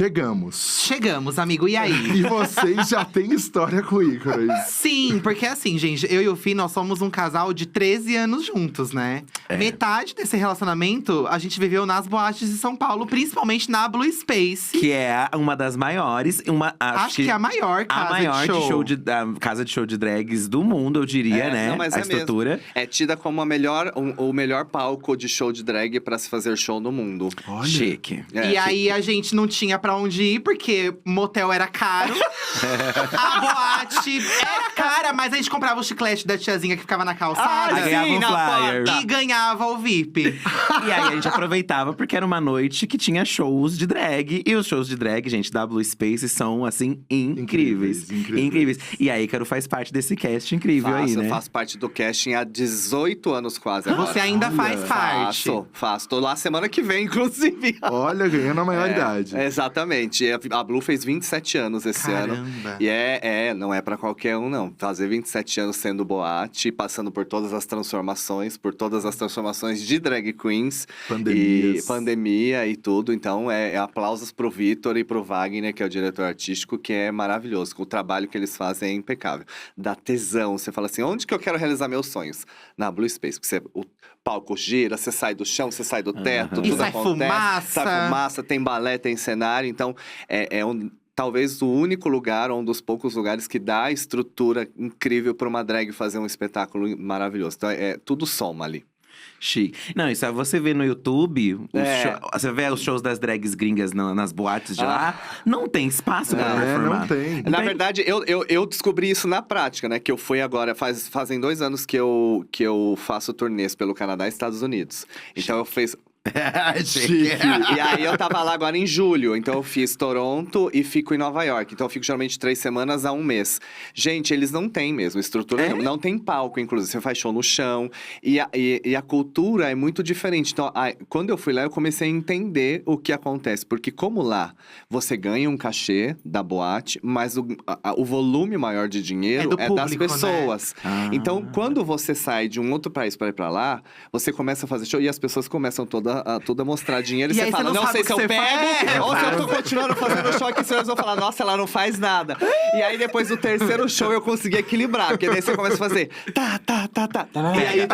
chegamos. Chegamos, amigo, e aí? E vocês já têm história com o Ícaro. Sim, porque assim, gente, eu e o Fih, nós somos um casal de 13 anos juntos, né? Metade desse relacionamento, a gente viveu nas boates de São Paulo, principalmente na Blue Space. Que é uma das maiores, Acho que é a maior casa a maior de show. casa de show de drags do mundo, eu diria, né? Não, mas a é estrutura. mesmo. É tida como o melhor palco de show de drag pra se fazer show no mundo. Olha. Chique. E aí a gente não tinha pra onde ir, porque motel era caro. A boate era cara, mas a gente comprava o chiclete da tiazinha que ficava na calçada. Aí ganhava um na flyer. porta. E ganhava o VIP. E aí a gente aproveitava porque era uma noite que tinha shows de drag. E os shows de drag, gente, da Blue Space são, assim, incríveis. Incríveis. E aí, Ícaro faz parte desse cast incrível aí, né? Eu faço parte do casting há 18 anos quase Você agora. ainda Olha. faz parte. Faço. Tô lá semana que vem, inclusive. Olha, ganhando a maioridade. Exatamente. A Blue fez 27 anos esse ano. Caramba. E não é pra qualquer um, não. Fazer 27 anos sendo boate, passando por todas as transformações, de drag queens. Pandemias. E pandemia e tudo. Então, aplausos pro Vitor e pro Wagner, que é o diretor artístico, que é maravilhoso. O trabalho que eles fazem é impecável. Dá tesão. Você fala assim, onde que eu quero realizar meus sonhos? Na Blue Space. Porque o palco gira, você sai do chão, você sai do teto, Aham. E tudo sai acontece. fumaça. Sai fumaça, tem balé, tem cenário. Então, talvez o único lugar, ou um dos poucos lugares que dá a estrutura incrível para uma drag fazer um espetáculo maravilhoso. Então, tudo soma ali. Chique. Não, isso é você vê no YouTube, você vê os shows das drags gringas nas boates de lá, não tem espaço pra performar. Não tem. Na verdade, eu descobri isso na prática, né? Que eu fui agora, fazem 2 anos que eu faço turnês pelo Canadá e Estados Unidos. Então eu fiz… Chique. E aí eu tava lá agora em julho, então eu fiz Toronto e fico em Nova York. Então eu fico geralmente 3 semanas a 1 mês. Gente, eles não têm mesmo estrutura nenhuma. Não tem palco, inclusive. Você faz show no chão. E a cultura é muito diferente. Então, quando eu fui lá, eu comecei a entender o que acontece. Porque como lá, você ganha um cachê da boate, mas o volume maior de dinheiro É do das público, pessoas. né? Então, quando você sai de um outro país para ir pra lá, você começa a fazer show e as pessoas começam toda a mostrar dinheiro. E você aí fala, você não não sabe sei o se que eu você pego faz. ou se eu tô continuando fazendo show aqui. Senão eles vão falar, nossa, ela não faz nada. E aí, depois do terceiro show, eu consegui equilibrar. Porque daí você começa a fazer… E aí,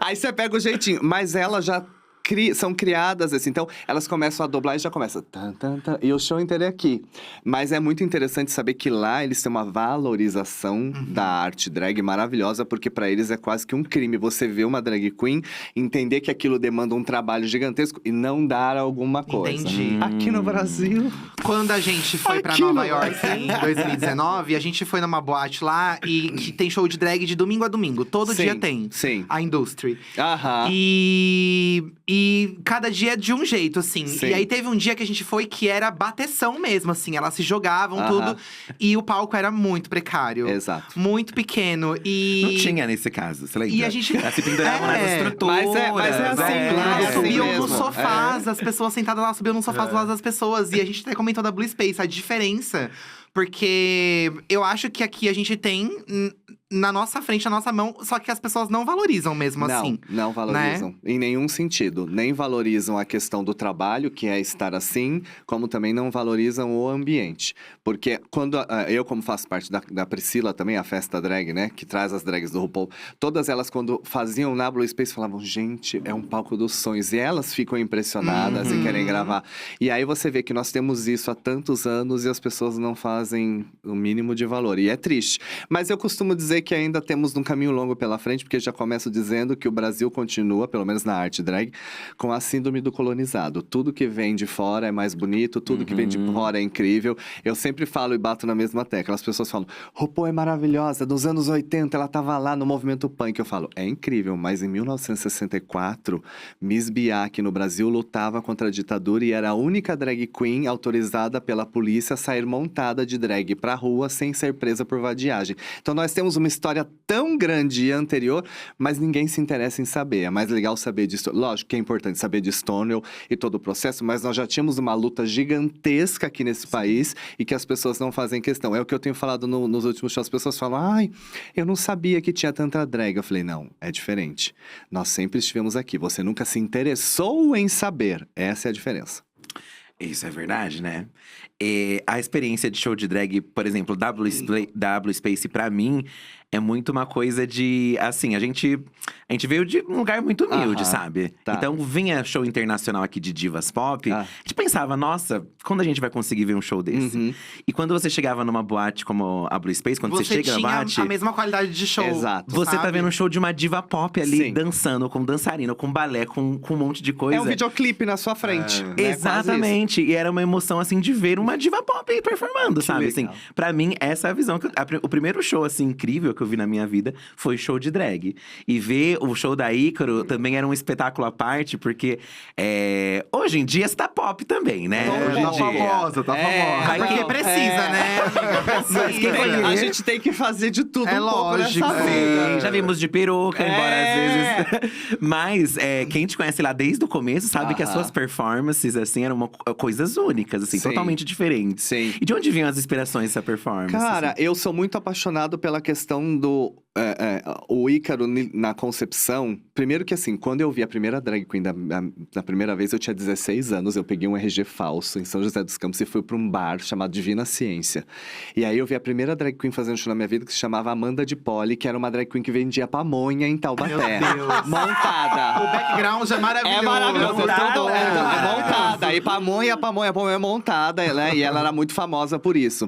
aí você pega o jeitinho. Mas ela já… são criadas assim, então elas começam a dobrar e já começa e o show inteiro é aqui. Mas é muito interessante saber que lá eles têm uma valorização da arte drag maravilhosa, porque pra eles é quase que um crime você ver uma drag queen, entender que aquilo demanda um trabalho gigantesco e não dar alguma coisa. Entendi. Aqui no Brasil… Quando a gente foi pra Aqui Nova no York em 2019, a gente foi numa boate lá e que tem show de drag de domingo a domingo. Todo Sim, dia tem. sim. A Industry. Aham. E cada dia é de um jeito, assim. Sim. E aí teve um dia que a gente foi que era bateção mesmo, assim. Elas se jogavam, Aham. tudo. E o palco era muito precário. Exato. Muito pequeno. E… Não tinha nesse caso, você lembra? E a gente… Elas se penduravam nas estruturas. Mas é assim, lá é assim Subiam mesmo. nos sofás, as pessoas sentadas lá subiam nos sofás do lado das pessoas. E a gente até comentou da Blue Space, a diferença. Porque eu acho que aqui a gente tem na nossa frente, na nossa mão, só que as pessoas não valorizam mesmo assim. Não valorizam. Em nenhum sentido. Nem valorizam a questão do trabalho, que é estar assim, como também não valorizam o ambiente. Porque quando eu, como faço parte da Priscila também, a festa drag, né? Que traz as drags do RuPaul. Todas elas, quando faziam na Blue Space, falavam, gente, é um palco dos sonhos. E elas ficam impressionadas e querem gravar. E aí você vê que nós temos isso há tantos anos e as pessoas não fazem o mínimo de valor. E é triste. Mas eu costumo dizer que ainda temos um caminho longo pela frente, porque já começo dizendo que o Brasil continua, pelo menos na arte drag, com a síndrome do colonizado. Tudo que vem de fora é mais bonito, tudo que vem de fora é incrível. Eu sempre falo e bato na mesma tecla. As pessoas falam, RuPaul é maravilhosa, nos anos 80 ela tava lá no movimento punk. Eu falo, é incrível, mas em 1964, Miss Biak no Brasil lutava contra a ditadura e era a única drag queen autorizada pela polícia a sair montada de drag pra rua sem ser presa por vadiagem. Então nós temos uma história tão grande e anterior, mas ninguém se interessa em saber. É mais legal saber disso. Lógico que é importante saber de Stonewall e todo o processo, mas nós já tínhamos uma luta gigantesca aqui nesse país e que as pessoas não fazem questão. É o que eu tenho falado nos últimos shows. As pessoas falam, ai, eu não sabia que tinha tanta drag. Eu falei, não, é diferente. Nós sempre estivemos aqui. Você nunca se interessou em saber. Essa é a diferença. Isso é verdade, né? A experiência de show de drag, por exemplo, W Space, pra mim, é muito uma coisa de… Assim, a gente veio de um lugar muito humilde, sabe? Tá. Então, vinha show internacional aqui de divas pop. A gente pensava, nossa, quando a gente vai conseguir ver um show desse? E quando você chegava numa boate como a Blue Space, quando você chega na boate… a mesma qualidade de show. Exato. Você tá sabe? vendo um show de uma diva pop ali, Sim. dançando, com dançarina, com balé, com um monte de coisa. É um videoclipe na sua frente. Né? Exatamente. E era uma emoção, assim, de ver uma diva pop aí performando, sabe? Assim, legal. pra mim, essa é a visão. O primeiro show, assim, incrível que eu vi na minha vida foi show de drag. E ver o show da Ícaro também era um espetáculo à parte, porque hoje em dia está pop também, né? Hoje em Tá dia. famosa, tá famosa. Vai Porque que- precisa, né? Mas quem vai Precisa. A gente tem que fazer de tudo É um pouco lógico, nessa sim. vida. Já vimos de peruca, embora às vezes… Mas quem te conhece lá desde o começo sabe que as suas performances, assim, eram coisas únicas, assim, Sim. totalmente diferentes. Sim. E de onde vinham as inspirações dessa performance? Cara, assim? eu sou muito apaixonado pela questão do… o Ícaro na concepção… Primeiro que assim, quando eu vi a primeira drag queen da primeira vez, eu tinha 16 anos. Eu peguei um RG falso em São José dos Campos e fui pra um bar chamado Divina Ciência. E aí eu vi a primeira drag queen fazendo show na minha vida, que se chamava Amanda de Poli, que era uma drag queen que vendia pamonha em Taubaté. Meu Deus. Montada. O background é maravilhoso. É maravilhoso, Montada, tudo é montada. E pamonha é montada, né? E ela era muito famosa por isso.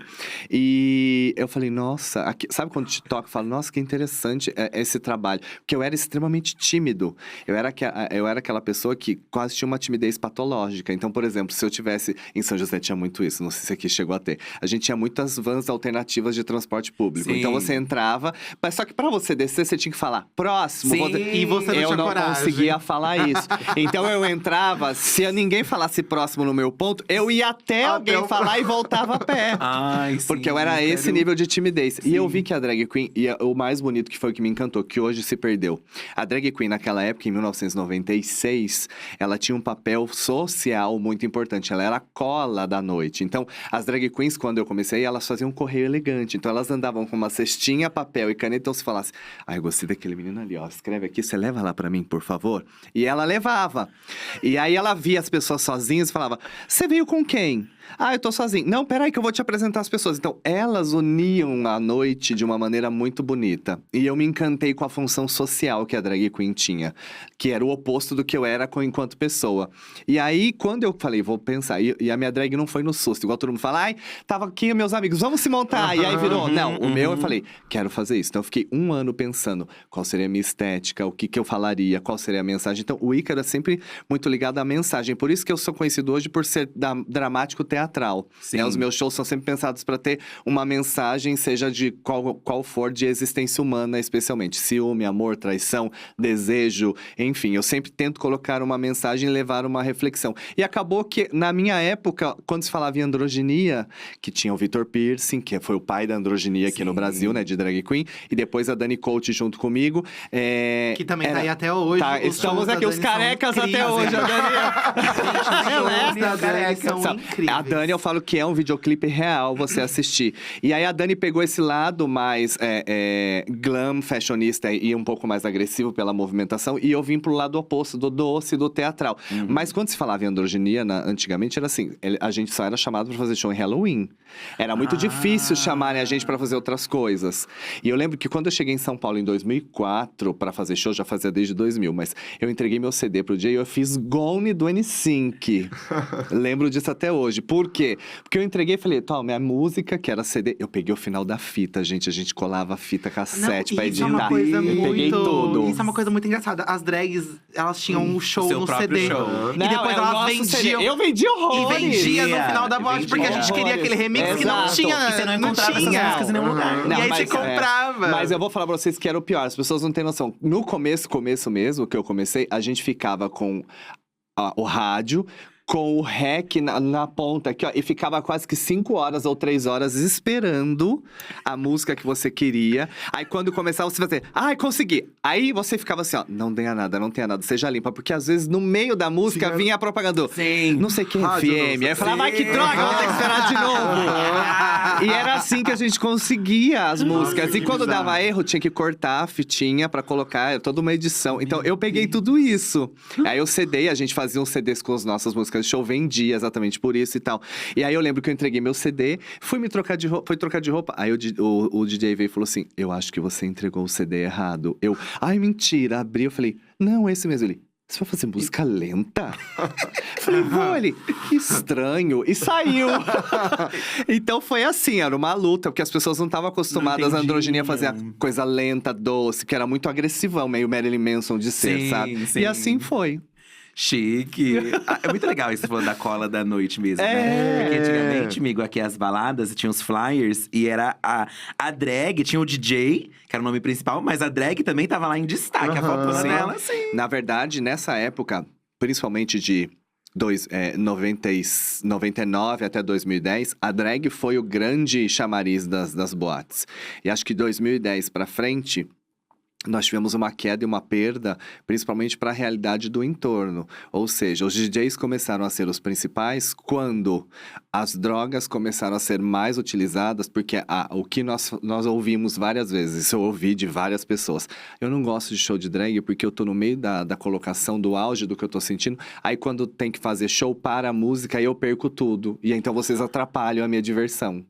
E eu falei, nossa, sabe quando te toca? Eu falo, nossa, que interessante esse trabalho. Porque eu era extremamente tímido. Eu era aquela pessoa que quase tinha uma timidez patológica. Então, por exemplo, se eu tivesse… Em São José tinha muito isso, não sei se aqui chegou a ter. A gente tinha muitas vans alternativas de transporte público. Sim. Então, você entrava… Mas só que pra você descer, você tinha que falar, próximo. Sim. E você não Eu tinha não coragem. conseguia falar isso. Então eu entrava, se ninguém falasse próximo no meu ponto, eu ia até alguém falar e voltava a pé. Ai, sim, Porque eu era esse quero- nível de timidez. E eu vi que a drag queen, e o mais bonito que foi o que me encantou, que hoje se perdeu. A drag queen naquela época, em 1996, ela tinha um papel social muito importante. Ela era a cola da noite. Então, as drag queens, quando eu comecei, elas faziam um correio elegante. Então, elas andavam com uma cestinha, papel e caneta. Então, se falasse, eu gostei daquele menino ali, ó, escreve aqui, você leva lá pra mim, por favor? E ela levava. E aí, ela via as pessoas sozinhas e falava, você veio com quem? Eu tô sozinho. Não, peraí que eu vou te apresentar as pessoas. Então, elas uniam a noite de uma maneira muito bonita. E eu me encantei com a função social que a drag queen tinha. Que era o oposto do que eu era enquanto pessoa. E aí, quando eu falei, vou pensar… E a minha drag não foi no susto. Igual todo mundo fala, tava aqui meus amigos, vamos se montar. E aí virou, não, o meu eu falei, quero fazer isso. Então, eu fiquei um ano pensando qual seria a minha estética, o que eu falaria, qual seria a mensagem. Então, o Ícaro é sempre muito ligado à mensagem. Por isso que eu sou conhecido hoje por ser dramático teatral. Sim. Os meus shows são sempre pensados para ter uma mensagem, seja de qual for, de existência humana, especialmente. Ciúme, amor, traição, desejo, enfim. Eu sempre tento colocar uma mensagem e levar uma reflexão. E acabou que, na minha época, quando se falava em androginia, que tinha o Vitor Piercing, que foi o pai da androginia aqui no Brasil, né, de drag queen, e depois a Dani Coach junto comigo. Que também tá aí até hoje. Tá, Os estamos shows da aqui, os Dani são carecas até incríveis. hoje, a Dani. Os shows da Dani são incríveis. A Dani, eu falo que é um videoclipe real você assistir. E aí a Dani pegou esse lado mais glam, fashionista e um pouco mais agressivo pela movimentação. E eu vim pro lado oposto, do doce, do teatral. Mas quando se falava em androginia, antigamente era assim, a gente só era chamado pra fazer show em Halloween. Era muito difícil chamarem a gente pra fazer outras coisas. E eu lembro que quando eu cheguei em São Paulo em 2004 pra fazer show, já fazia desde 2000, mas eu entreguei meu CD pro Jay e eu fiz Gone do N-Sync. Lembro disso até hoje. Por quê? Porque eu entreguei e falei, minha música, que era CD, eu peguei o final da fita, gente. A gente colava a fita cassete pra Isso editar. é uma coisa Eu peguei muito… tudo. Isso é uma coisa muito engraçada. As drags, elas tinham um show seu no próprio CD. show. E Não, depois é o elas nosso vendiam… CD. Eu vendia E horrores. vendia no final da boate, porque a gente horrores. queria aquele remix que não Exato. tinha. E você não encontrava essas tinha. músicas em nenhum lugar. Não, E aí mas, você comprava. Mas eu vou falar pra vocês que era o pior. As pessoas não têm noção. No começo mesmo, que eu comecei, a gente ficava com o rádio, com o REC na ponta aqui, ó. E ficava quase que 5 horas ou 3 horas esperando a música que você queria. Aí quando começava você fazer, ai, consegui. Aí você ficava assim, ó, não tenha nada, não tenha nada, seja limpa. Porque às vezes no meio da música Sim, vinha a propaganda. Sim. Não sei que Rádio, FM. não Aí sei. eu falava, ai, que droga, vou ter que esperar de novo. E era assim que a gente conseguia as músicas. que E quando bizarro. dava erro, tinha que cortar a fitinha pra colocar toda uma edição. Então eu peguei tudo isso. Aí o CD, a gente fazia uns CDs com as nossas músicas de show, vendia exatamente por isso e tal. E aí eu lembro que eu entreguei meu CD, fui trocar de roupa. Aí o DJ veio e falou assim: eu acho que você entregou o CD errado. Eu, ai, mentira, abri, eu falei, não, esse mesmo. Ele, você vai fazer música lenta? Falei, vou. Ele, que estranho. E saiu. Então foi assim, era uma luta, porque as pessoas não estavam acostumadas Não a androginia a fazer a entendiam. coisa lenta, doce, que era muito agressivão, meio Marilyn Manson de ser, Sim, sabe? sim. E assim foi. Chique. É muito legal isso falando da cola da noite mesmo, É. né? Porque antigamente, amigo, aqui as baladas tinha os flyers e era a drag, tinha o DJ, que era o nome principal, mas a drag também tava lá em destaque, a Aham. fotona Sim. dela, sim. Na verdade, nessa época, principalmente de 99 até 2010, a drag foi o grande chamariz das boates. E acho que 2010 pra frente, nós tivemos uma queda e uma perda, principalmente para a realidade do entorno. Ou seja, os DJs começaram a ser os principais quando as drogas começaram a ser mais utilizadas, porque o que nós ouvimos várias vezes, isso eu ouvi de várias pessoas. Eu não gosto de show de drag porque eu tô no meio da colocação, do auge do que eu tô sentindo. Aí quando tem que fazer show para a música, aí eu perco tudo. E aí, então vocês atrapalham a minha diversão.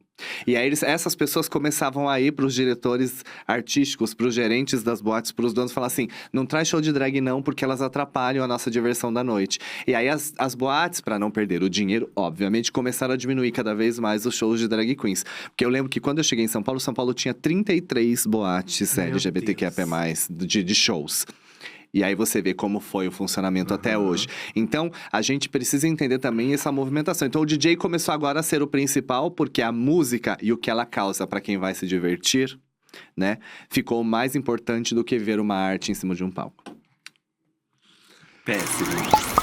E aí essas pessoas começavam a ir pros diretores artísticos, pros gerentes das boates, pros donos, falar assim, não traz show de drag não, porque elas atrapalham a nossa diversão da noite. E aí as boates, pra não perder o dinheiro, obviamente, começaram a diminuir cada vez mais os shows de drag queens. Porque eu lembro que quando eu cheguei em São Paulo tinha 33 boates Meu LGBTQIA+, Deus. de shows. E aí você vê como foi o funcionamento até hoje. Então, a gente precisa entender também essa movimentação. Então, o DJ começou agora a ser o principal, porque a música e o que ela causa para quem vai se divertir, né? Ficou mais importante do que ver uma arte em cima de um palco. Péssimo.